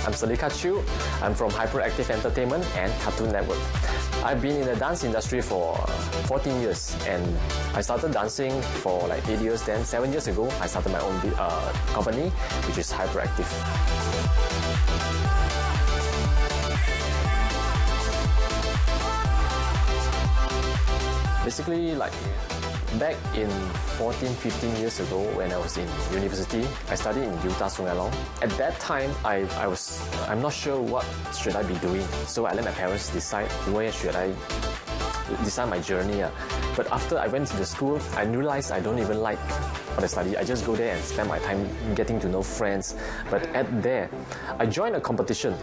I'm Salika Chiu. I'm from Hyperactive Entertainment and Cartoon Network. I've been in the dance industry for 14 years and I started dancing for like 8 years. Then 7 years ago, I started my own company, which is Hyperactive. Basically, like back in 15 years ago when I was in university, I studied in Utah Sungai Long. At that time, I'm not sure what should I be doing. So I let my parents decide where should I decide my journey. But after I went to the school, I realized I don't even like what I study. I just go there and spend my time getting to know friends. But at there, I joined a competition.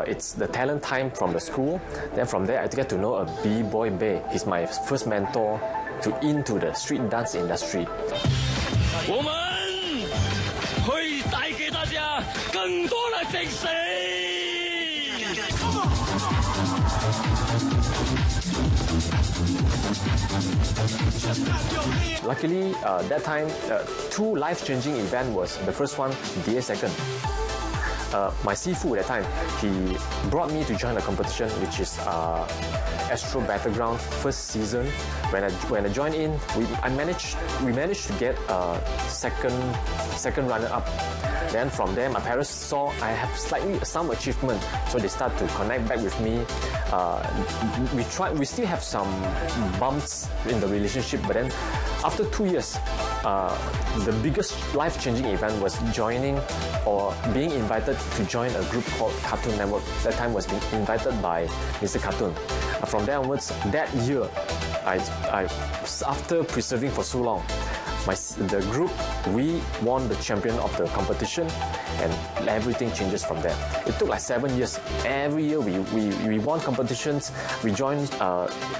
It's the talent time from the school. Then from there, I get to know a B-boy Bay. He's my first mentor into the street dance industry. 我们会带给大家更多的惊喜。 Luckily, that time, two life-changing events was the first one, DA2nd. My Sifu at that time, he brought me to join a competition, which is Astro Battleground first season. When I joined in, we managed to get second runner-up. Then from there, my parents saw I have some achievement, so they start to connect back with me. We still have some bumps in the relationship, but then after 2 years, the biggest life-changing event was joining or being invited to join a group called Cartoon Network. That time was being invited by Mr. Cartoon. From there onwards, that year, after preserving for so long, the group, we won the champion of the competition and everything changes from there. It took like 7 years. Every year we won competitions, we joined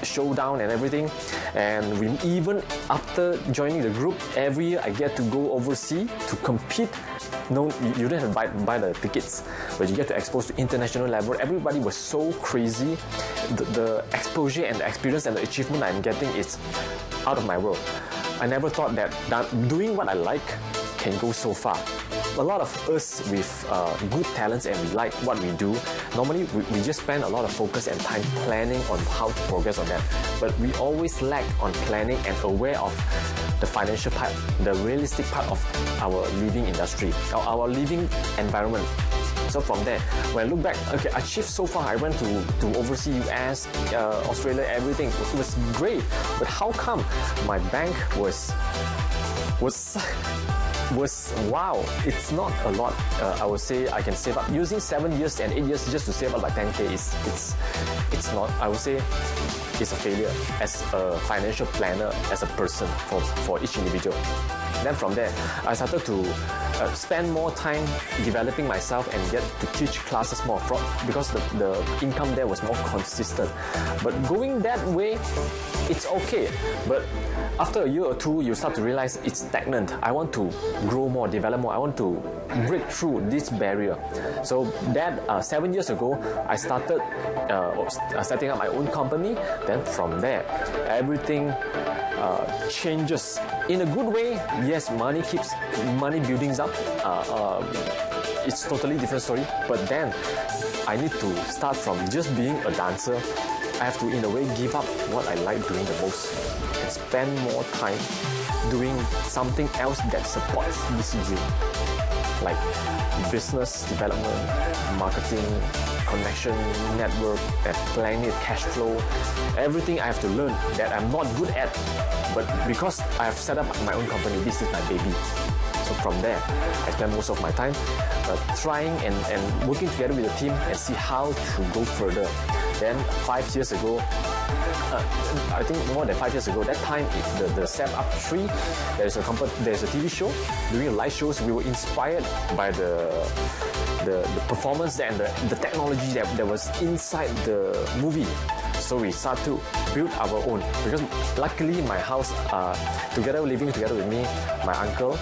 showdown and everything. And we even after joining the group, every year I get to go overseas to compete. No, you don't have to buy the tickets, but you get to expose to international level. Everybody was so crazy. The exposure and the experience and the achievement I'm getting is out of my world. I never thought that doing what I like can go so far. A lot of us with good talents and we like what we do, normally we just spend a lot of focus and time planning on how to progress on that. But we always lack on planning and aware of the financial part, the realistic part of our living industry, our living environment. So from there, when I look back, okay, I achieved so far. I went to overseas, US, Australia, everything. It was great. But how come my bank was wow? It's not a lot. I would say I can save up using 7 years and 8 years just to save up like 10K. It's not. I would say it's a failure as a financial planner, as a person for each individual. Then from there, I started to spend more time developing myself and get to teach classes more because the income there was more consistent. But going that way, it's okay. But after a year or two, you start to realize it's stagnant. I want to grow more, develop more. I want to break through this barrier. So that 7 years ago, I started setting up my own company. Then from there, everything changes in a good way. Yes, money buildings up. It's totally different story. But then I need to start from just being a dancer. I have to, in a way, give up what I like doing the most and spend more time doing something else that supports this dream, like business development, marketing, connection, network, and planning, cash flow. Everything I have to learn that I'm not good at, but because I have set up my own company, this is my baby. So from there, I spend most of my time trying and working together with the team and see how to go further. Then 5 years ago, I think more than 5 years ago, that time the Step Up 3, there's a TV show. During live shows, we were inspired by the performance and the technology that was inside the movie. So we start to build our own. Because luckily my house, living together with me, my uncle,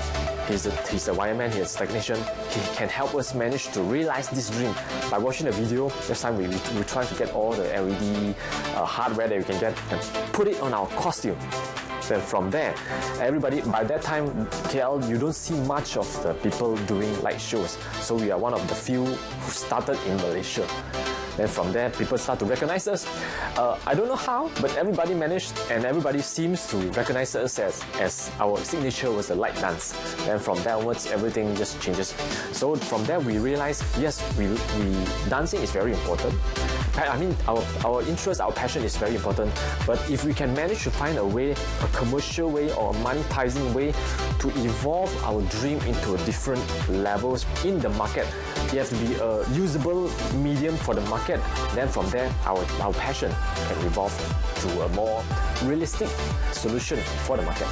he's a wireman, he's a technician. He can help us manage to realize this dream. By watching the video, this time we try to get all the LED hardware that we can get and put it on our costume. Then from there, everybody, by that time, KL, you don't see much of the people doing light shows. So we are one of the few who started in Malaysia. Then from there, people start to recognize us. I don't know how, but everybody managed, and everybody seems to recognize us as our signature was the light dance. Then from there onwards, everything just changes. So from there, we realized, yes, dancing is very important. I mean, our interest, our passion is very important. But if we can manage to find a way, a commercial way or a monetizing way to evolve our dream into different levels in the market, it has to be a usable medium for the market. Then from there, our passion can evolve to a more realistic solution for the market.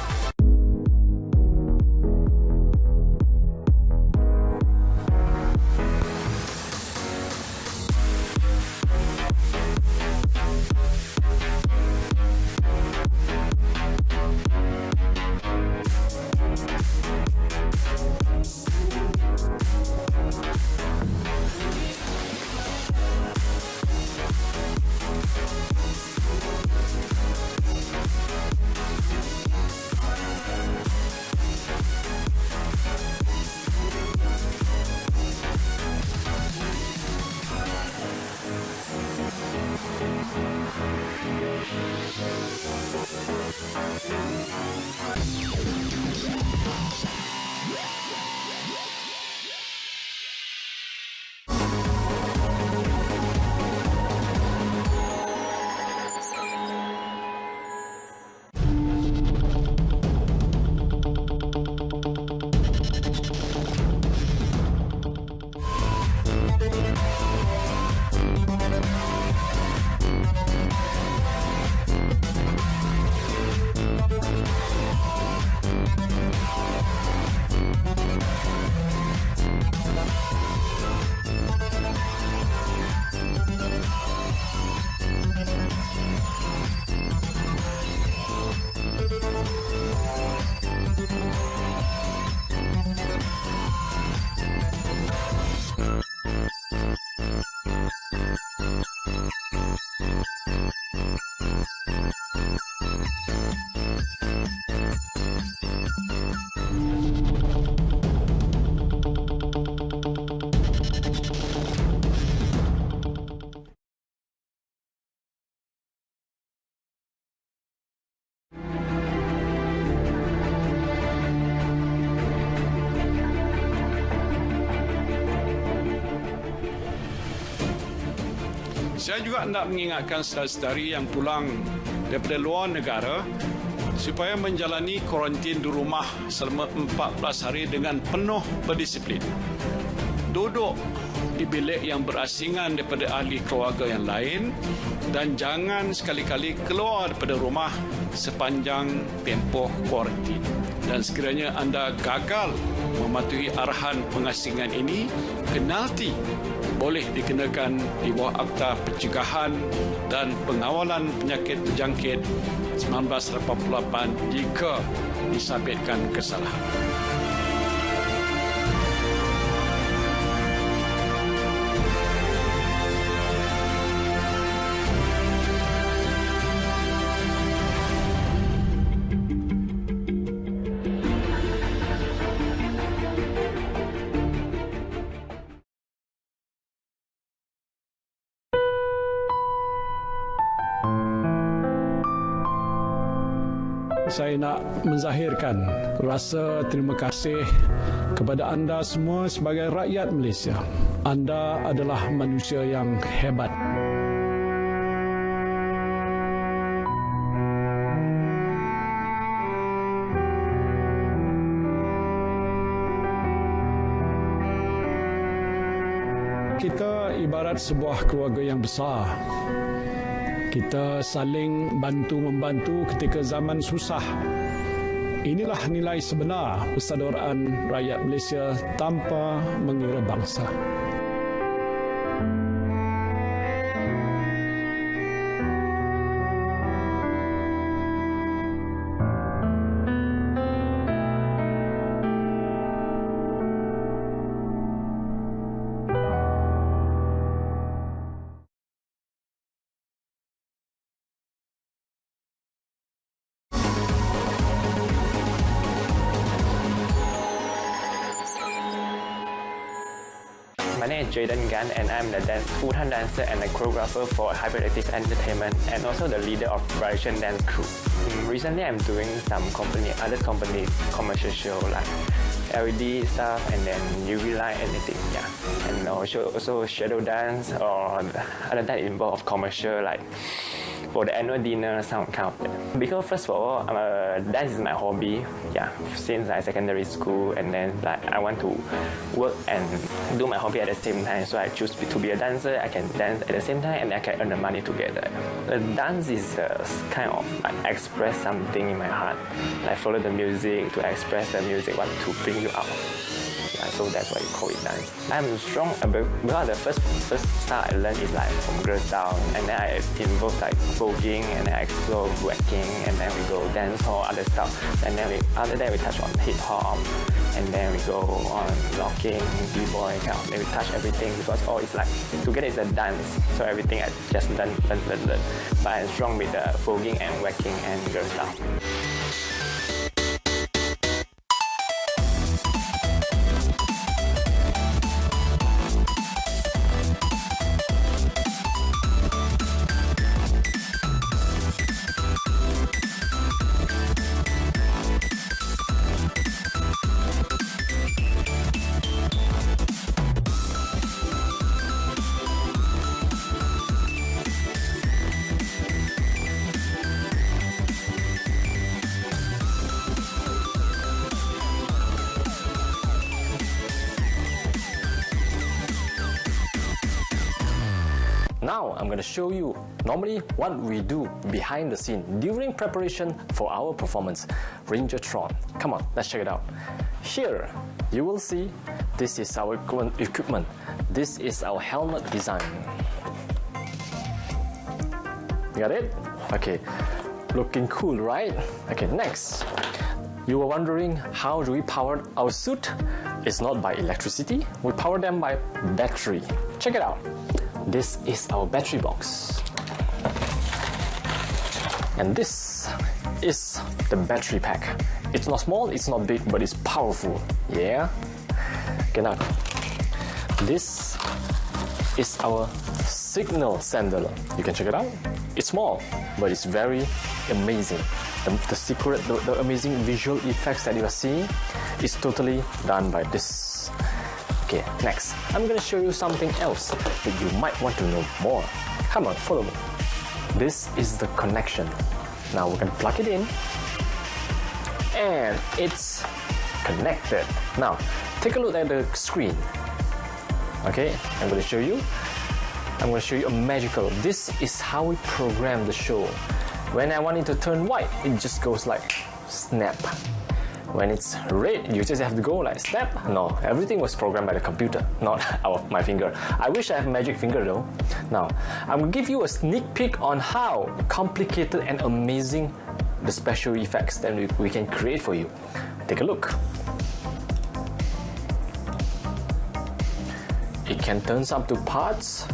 Saya juga nak mengingatkan saudara-saudari yang pulang daripada luar negara supaya menjalani kuarantin di rumah selama 14 hari dengan penuh berdisiplin. Duduk di bilik yang berasingan daripada ahli keluarga yang lain dan jangan sekali-kali keluar daripada rumah sepanjang tempoh kuarantin. Dan sekiranya anda gagal mematuhi arahan pengasingan ini, penalti boleh dikenakan di bawah Akta Pencegahan dan Pengawalan Penyakit Berjangkit 1988 jika disabitkan kesalahan. Saya nak menzahirkan rasa terima kasih kepada anda semua sebagai rakyat Malaysia. Anda adalah manusia yang hebat. Kita ibarat sebuah keluarga yang besar. Kita saling bantu-membantu ketika zaman susah. Inilah nilai sebenar persaudaraan rakyat Malaysia tanpa mengira bangsa. My name is Jaden Gan, and I'm the full-time dancer and the choreographer for Hyperactive Entertainment, and also the leader of Variation Dance Crew. Recently, I'm doing some other company commercial show like LED stuff, and then UV light, anything, yeah. And also shadow dance or other that involve commercial like for the annual dinner, some kind of that. Because first of all, dance is my hobby, yeah, since like secondary school, and then like I want to work and do my hobby at the same time. So I choose to be a dancer. I can dance at the same time, and I can earn the money together. The dance is kind of like express something in my heart, like follow the music to express the music, what to bring you out. Yeah, so that's why you call it dance. I'm strong because the first style I learned is like from girls down, and then I involve like voguing, and then I explore whacking, and then we go dance or other stuff, and then after that we touch on hip hop, and then we go on locking, b-boy, kind of, then we touch everything because all is like together is a dance. So everything I just learn. But I'm strong with the voguing and whacking and girls down. Now I'm going to show you normally what we do behind the scene during preparation for our performance, Rangertron. Come on, let's check it out. Here you will see this is our equipment. This is our helmet design. Got it? Okay, looking cool, right? Okay, next. You were wondering how do we power our suit? It's not by electricity, we power them by battery. Check it out. This is our battery box. And this is the battery pack. It's not small, it's not big, but it's powerful. Yeah? Okay, now, this is our signal sender. You can check it out. It's small, but it's very amazing. The secret, the amazing visual effects that you are seeing is totally done by this. Okay, next, I'm going to show you something else that you might want to know more. Come on, follow me. This is the connection. Now we're going to plug it in, and it's connected. Now, take a look at the screen. Okay, I'm going to show you. I'm going to show you a magical. This is how we program the show. When I want it to turn white, it just goes like snap. When it's red, you just have to go like snap. No, everything was programmed by the computer, not my finger. I wish I have a magic finger though. Now, I'm going to give you a sneak peek on how complicated and amazing the special effects that we can create for you. Take a look. It can turn up to parts.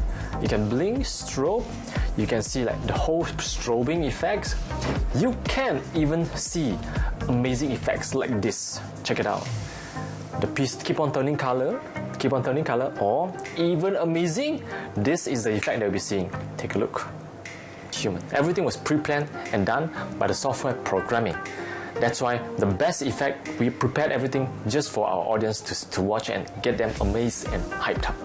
You can blink, strobe. You can see like the whole strobing effects. You can even see amazing effects like this. Check it out. The piece keep on turning color, or even amazing, this is the effect that we'll be seeing. Take a look. Human. Everything was pre-planned and done by the software programming. That's why the best effect, we prepared everything just for our audience to watch and get them amazed and hyped up.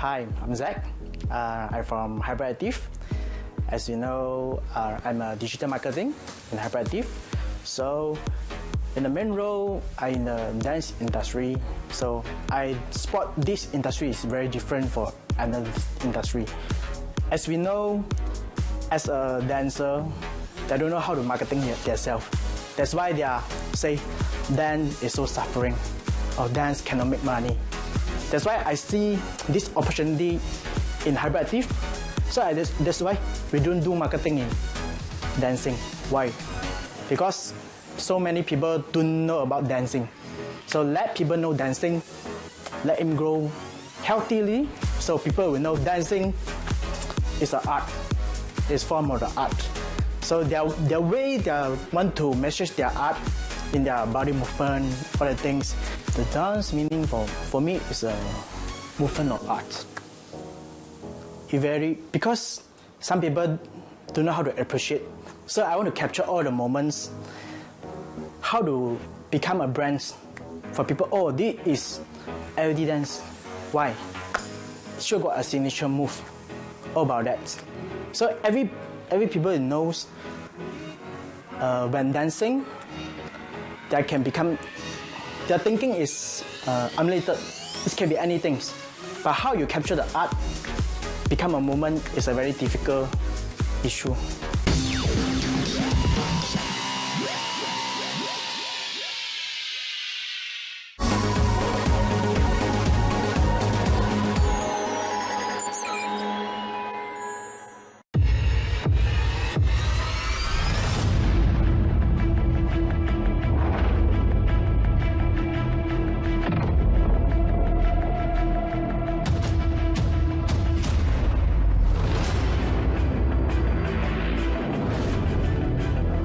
Hi, I'm Zach. I'm from Hyperactive. As you know, I'm a digital marketing in Hyperactive. So, in the main role, I'm in the dance industry. So, I spot this industry is very different from another industry. As we know, as a dancer, they don't know how to marketing themselves. That's why they are say dance is so suffering. of dance cannot make money. That's why I see this opportunity in Hyperactive. So that's why we don't do marketing in dancing. Why? Because so many people don't know about dancing. So let people know dancing, let him grow healthily, so people will know dancing is an art, it's form of the art. So their way they want to message their art in their body movement, other things. The dance meaning for me is a movement of art. Because some people don't know how to appreciate. So I want to capture all the moments, how to become a brand for people. Oh, this is LED dance. Why? Sure got a signature move. All about that. So every people knows when dancing, that can become, their thinking is unlimited. It can be anything. But how you capture the art, become a movement is a very difficult issue.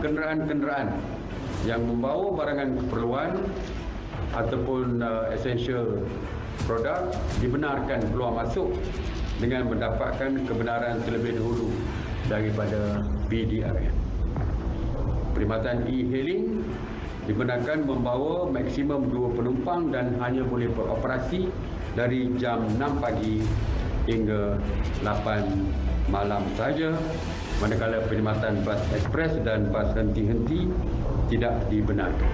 Kenderaan-kenderaan yang membawa barangan keperluan ataupun essential produk dibenarkan keluar masuk dengan mendapatkan kebenaran terlebih dahulu daripada BDRM. Perkhidmatan e-hailing dibenarkan membawa maksimum 2 penumpang dan hanya boleh beroperasi dari jam 6 pagi hingga 8 malam saja. Manakala perkhidmatan bas ekspres dan bas henti-henti tidak dibenarkan.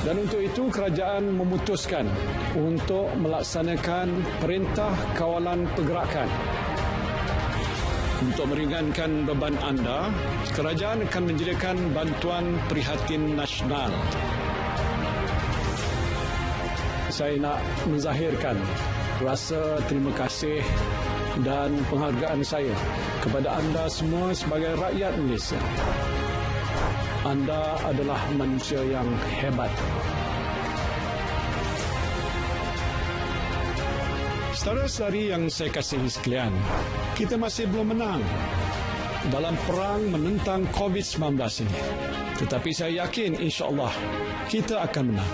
Dan untuk itu kerajaan memutuskan untuk melaksanakan perintah kawalan pergerakan. Untuk meringankan beban anda, kerajaan akan menyediakan bantuan prihatin nasional. Saya nak menzahirkan rasa terima kasih dan penghargaan saya kepada anda semua sebagai rakyat Malaysia. Anda adalah manusia yang hebat. Saudara-saudari yang saya kasihi sekalian, kita masih belum menang dalam perang menentang COVID-19 ini. Tetapi saya yakin insya-Allah kita akan menang.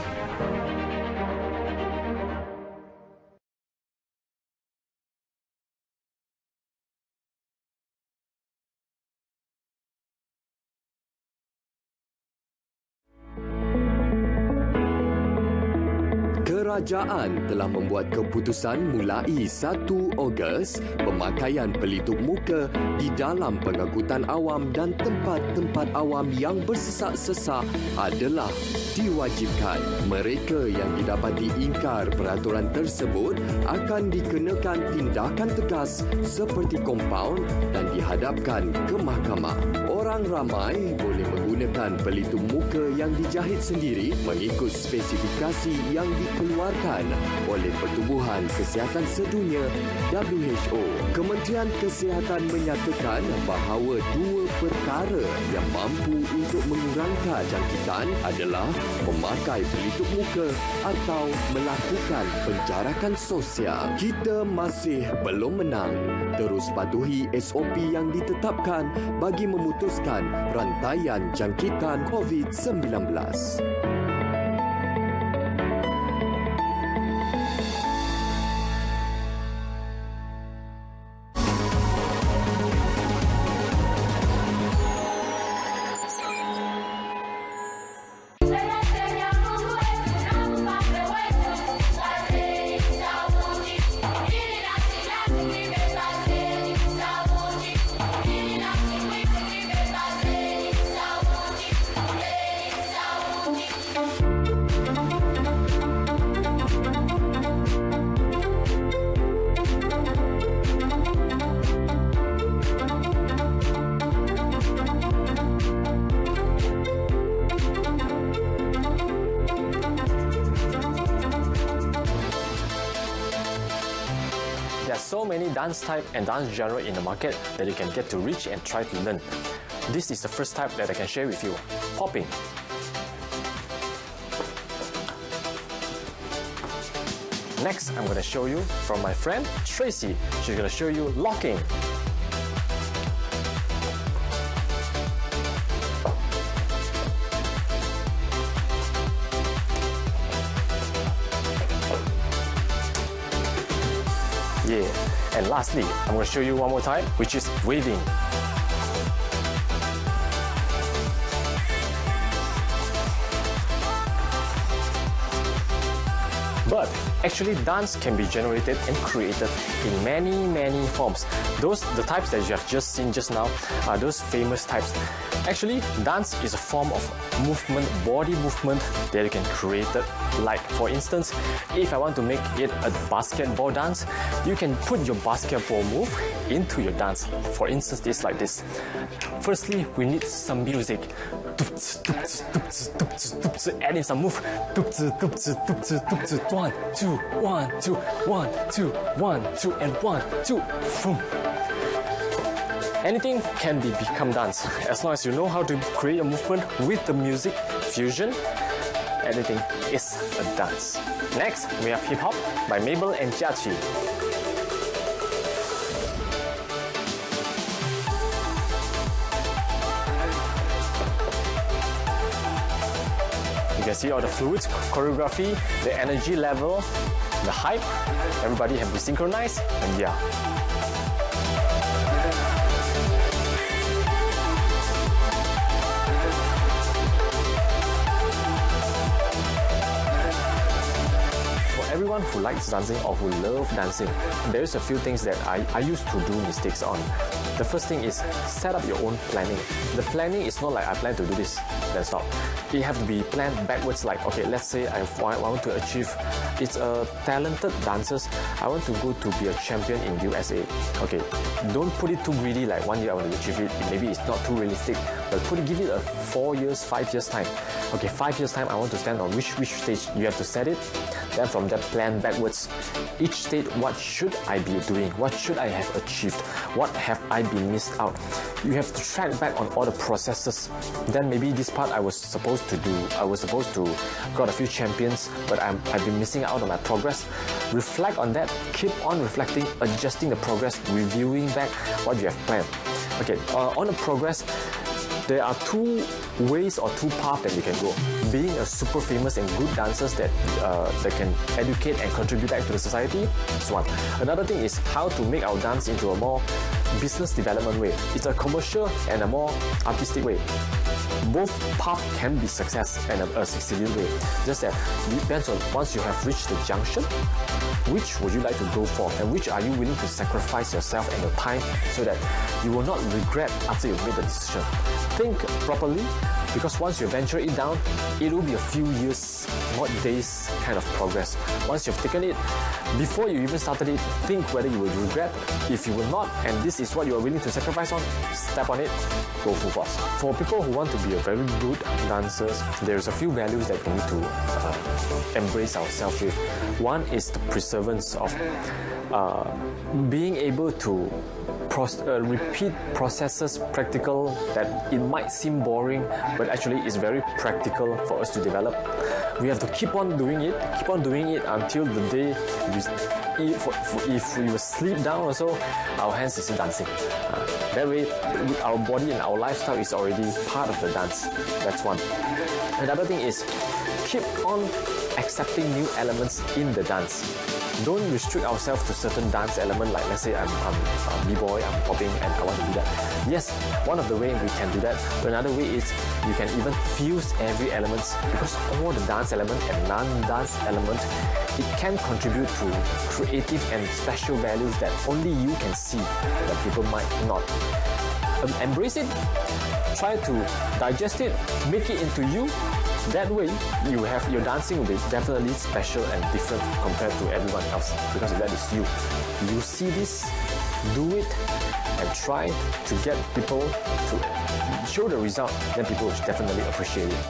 Kerajaan telah membuat keputusan mulai 1 Ogos pemakaian pelitup muka di dalam pengangkutan awam dan tempat-tempat awam yang bersesak-sesak adalah diwajibkan. Mereka yang didapati ingkar peraturan tersebut akan dikenakan tindakan tegas seperti kompaun dan dihadapkan ke mahkamah. Orang ramai boleh menggunakan pelitup muka yang dijahit sendiri mengikut spesifikasi yang dikeluarkan oleh Pertubuhan Kesihatan Sedunia WHO. Kementerian Kesihatan menyatakan bahawa 2 perkara yang mampu untuk mengurangkan jangkitan adalah memakai pelitup muka atau melakukan penjarakan sosial. Kita masih belum menang. Terus patuhi SOP yang ditetapkan bagi memutuskan rantaian jangkitan COVID-19. There are so many dance type and dance genre in the market that you can get to reach and try to learn. This is the first type that I can share with you, popping. Next, I'm going to show you from my friend Tracy. She's going to show you locking. Yeah, and lastly, I'm going to show you one more type, which is waving. But actually, dance can be generated and created in many forms. The types that you have just seen just now are those famous types. Actually, dance is a form of movement, body movement that you can create. Like, for instance, if I want to make it a basketball dance, you can put your basketball move into your dance. For instance, it's like this. Firstly, we need some music. Add in some move. 1, 2, 1, 2, 1, 2, 1, 2, and 1, 2. Boom. Anything can become dance as long as you know how to create a movement with the music fusion. Anything is a dance. Next, we have Hip Hop by Mabel and Jiaqi. You can see all the fluids, choreography, the energy level, the hype. Everybody have to be synchronized, and yeah. Everyone who likes dancing or who love dancing, there is a few things that I used to do mistakes on. The first thing is set up your own planning. The planning is not like I plan to do this, then stop. It have to be planned backwards. Like, okay, let's say I want to achieve, it's a talented dancers. I want to go to be a champion in USA. Okay, don't put it too greedy. Like 1 year I want to achieve it. Maybe it's not too realistic, but give it a 4 years, 5 years time. Okay, 5 years time I want to stand on which stage. You have to set it. Then from that, plan backwards. Each state, what should I be doing? What should I have achieved? What have I been missed out? You have to track back on all the processes. Then maybe this part I was supposed to do. I was supposed to got a few champions, but I've been missing out on my progress. Reflect on that. Keep on reflecting, adjusting the progress, reviewing back what you have planned. Okay, on the progress, there are two ways or two paths that you can go. Being a super famous and good dancers that can educate and contribute back to the society is one. Another thing is how to make our dance into a more business development way. It's a commercial and a more artistic way. Both paths can be success and a succeeding way. Just that it depends on once you have reached the junction, which would you like to go for and which are you willing to sacrifice yourself and your time so that you will not regret after you've made the decision. Think properly, because once you venture it down, it will be a few years, not days kind of progress. Once you've taken it, before you even started it, think whether you will regret. If you will not, and this is what you are willing to sacrifice on, step on it, go full force. For people who want to be a very good dancers, there's a few values that we need to embrace ourselves with. One is the perseverance of being able to repeat processes, practical, that it might seem boring, but actually it's very practical for us to develop. We have to keep on doing it until the day if we will sleep down also, our hands is dancing. That way, our body and our lifestyle is already part of the dance. That's one. Another thing is keep on accepting new elements in the dance. Don't restrict ourselves to certain dance element. Like let's say I'm b-boy, I'm popping, and I want to do that. Yes, one of the ways we can do that. But another way is you can even fuse every element, because all the dance element and non-dance element, it can contribute to creative and special values that only you can see, that people might not. Embrace it, try to digest it, make it into you. That way, your dancing will be definitely special and different compared to everyone else, because that is you. You see this, do it, and try to get people to show the result. Then people will definitely appreciate it.